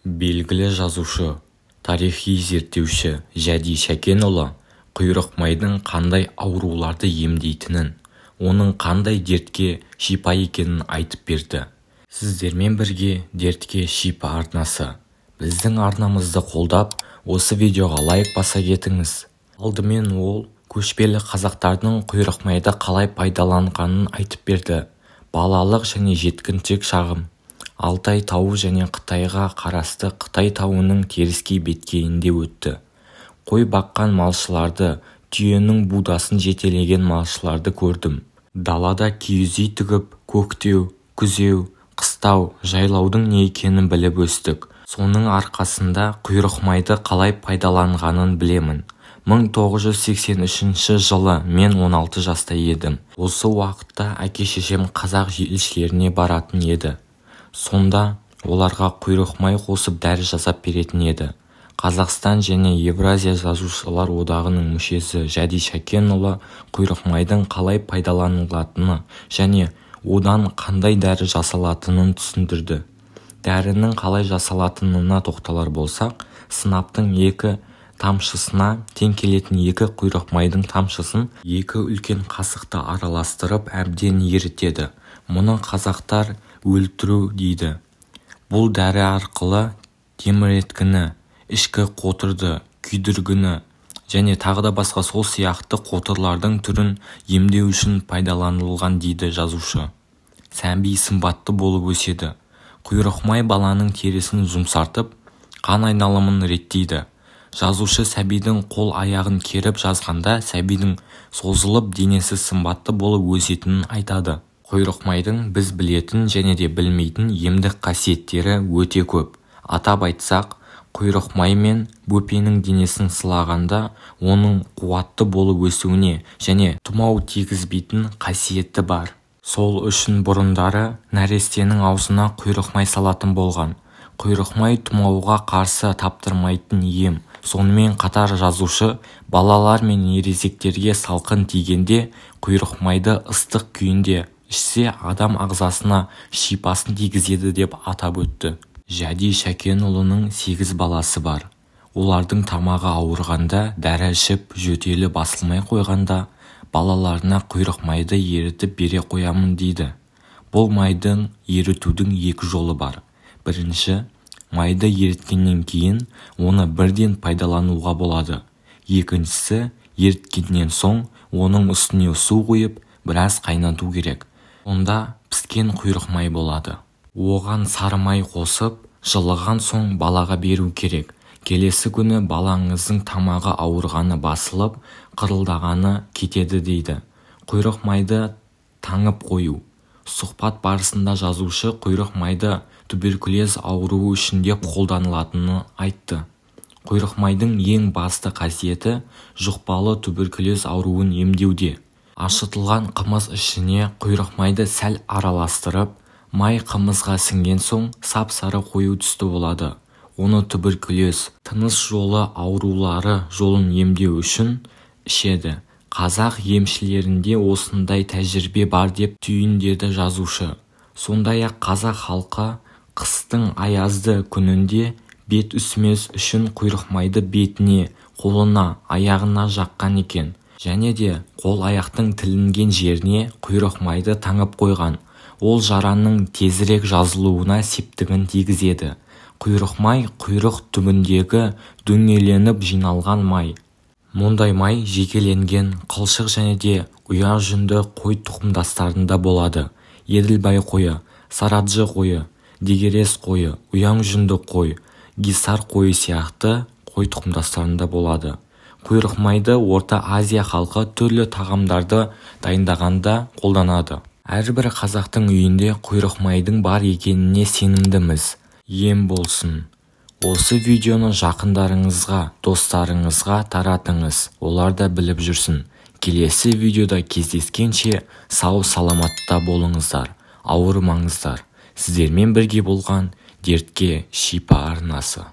Белгілі жазушы, тарихи зерттеуші Жәди Шәкенұлы құйрық майдың қандай ауруларды емдейтінін, оның қандай дертке шипа екенін айтып берді. Сіздермен бірге дертке шипа арнасы. Біздің арнамызды қолдап, осы видеоға лайк баса кетіңіз. Алдымен ол көшпелі қазақтардың құйрық майды қалай пайдаланғанын айтып берді. Балалық және жеткіншек шағым. Алтай тауы және Қытайға қарасты Қытай тауының теріскей беткейінде өтті. Қой баққан малшыларды, түйенің будасын жетелеген малшыларды көрдім. Далада киіз үй тігіп, көктеу, күзеу, қыстау, жайлаудың не екенін біліп өстік. Соның арқасында құйрық майды қалай пайдаланғанын білемін. 1983 жылы мен 16 жаста едім. Осы уақытта әке-шешем қазақ елшілеріне баратын еді. Сонда оларға құйрық май қосып дәрі жасап беретін еді. Қазақстан және Евразия жазушылар одағының мүшесі Жәди Шәкенұлы құйрық майдың қалай пайдаланылатыны және одан қандай дәрі жасалатынын түсіндірді. Дәрінің қалай жасалатынына тоқталар болсақ, сынаптың 2 тамшысына тең келетін 2 құйрық майдың тамшысын 2 үлкен қасықты араластырып әбден ерітеді. Мұны қазақтар өлтіру дейді. Бұл дәрі арқылы теміреткіні, ішкі қотырды, күйдіргіні және тағы да басқа сол сияқты қотырлардың түрін емдеу үшін пайдаланылған дейді жазушы. Сәби сымбатты болып өседі. Құйрық май баланың терісін жұмсартып, қан айналымын реттейді. Жазушы сәбидің қол-аяғын керіп жазғанда сәбидің созылып денесі сымбатты болып өсетінін айтады. Құйрық майдың біз білетін және де білмейтін емдік қасиеттері өте көп. Атап айтсақ, құйрық май мен бөпенің денесін сылағанда оның қуатты болып өсуіне және тұмау тигізбейтін қасиеті бар. Сол үшін бұрындары нәрестенің аузына құйрық май салатын болған. Құйрық май тұмауға қарсы таптырмайтын ем. Сонымен қатар жазушы балалар мен ересектерге салқын тигенде құйрық майды ыстық күйінде ішсе адам ағзасына шипасын тигізеді деп атап өтті. Жәди Шәкенұлының 8 баласы бар. Олардың тамағы ауырғанда, дәрі ішіп, жөтелі басылмай қойғанда, балаларына құйрық майды ерітіп бере қоямын дейді. Бұл майдың ерітудің 2 жолы бар. Бірінші, майды еріткеннен кейін оны бірден пайдалануға болады. Екіншісі, еріткеннен соң оның үстіне су құйып, біраз қайнату керек. Онда піскен құйрық май болады. Оған сары май қосып, жылыған соң балаға беру керек. Келесі күні балаңыздың тамағы ауырғаны басылып, қырылдағаны кетеді дейді. Құйрық майды таңып қою. Сұхбат барысында жазушы құйрық майды туберкулез ауруы үшін деп қолданылатынын айтты. Құйрық майдың ең басты қасиеті жұқпалы туберкулез ауруын емдеуде. Ашытылған қымыз ішіне құйрық майды сәл араластырып, май қымызға сіңген соң сап-сары қою түсті болады. Оны туберкулез, тыныс жолы аурулары жолын емдеу үшін ішеді. Қазақ емшілерінде осындай тәжірибе бар деп түйіндеді жазушы. Сондай-ақ қазақ халқы қыстың аязды күнінде бет үсімес үшін құйрық майды бетіне, қолына, аяғына жаққан екен. Және де қол-аяқтың тілінген жеріне құйрық майды таңып қойған. Ол жараның тезірек жазылуына септігін тигізеді. Құйрық май құйрық түбіндегі дөңгеленіп жиналған май. Мұндай май жекеленген қылшық және де ұя жүнді қой тұқымдастарында болады. Еділбай қойы, сараджы қойы, дегерес қойы, ұяң жүнді қой, гисар қойы сияқты қой тұқымдастарында болады. Құйрық майды Орта Азия халқы түрлі тағамдарды дайындағанда қолданады. Әрбір қазақтың үйінде құйрық майдың бар екеніне сенімдіміз. Ем болсын. Осы видеоны жақындарыңызға, достарыңызға таратыңыз. Олар да біліп жүрсін. Келесі видеода кездескенше сау саламатта болыңыздар. Ауырмаңыздар. Сіздермен бірге болған дертке шипа арнасы.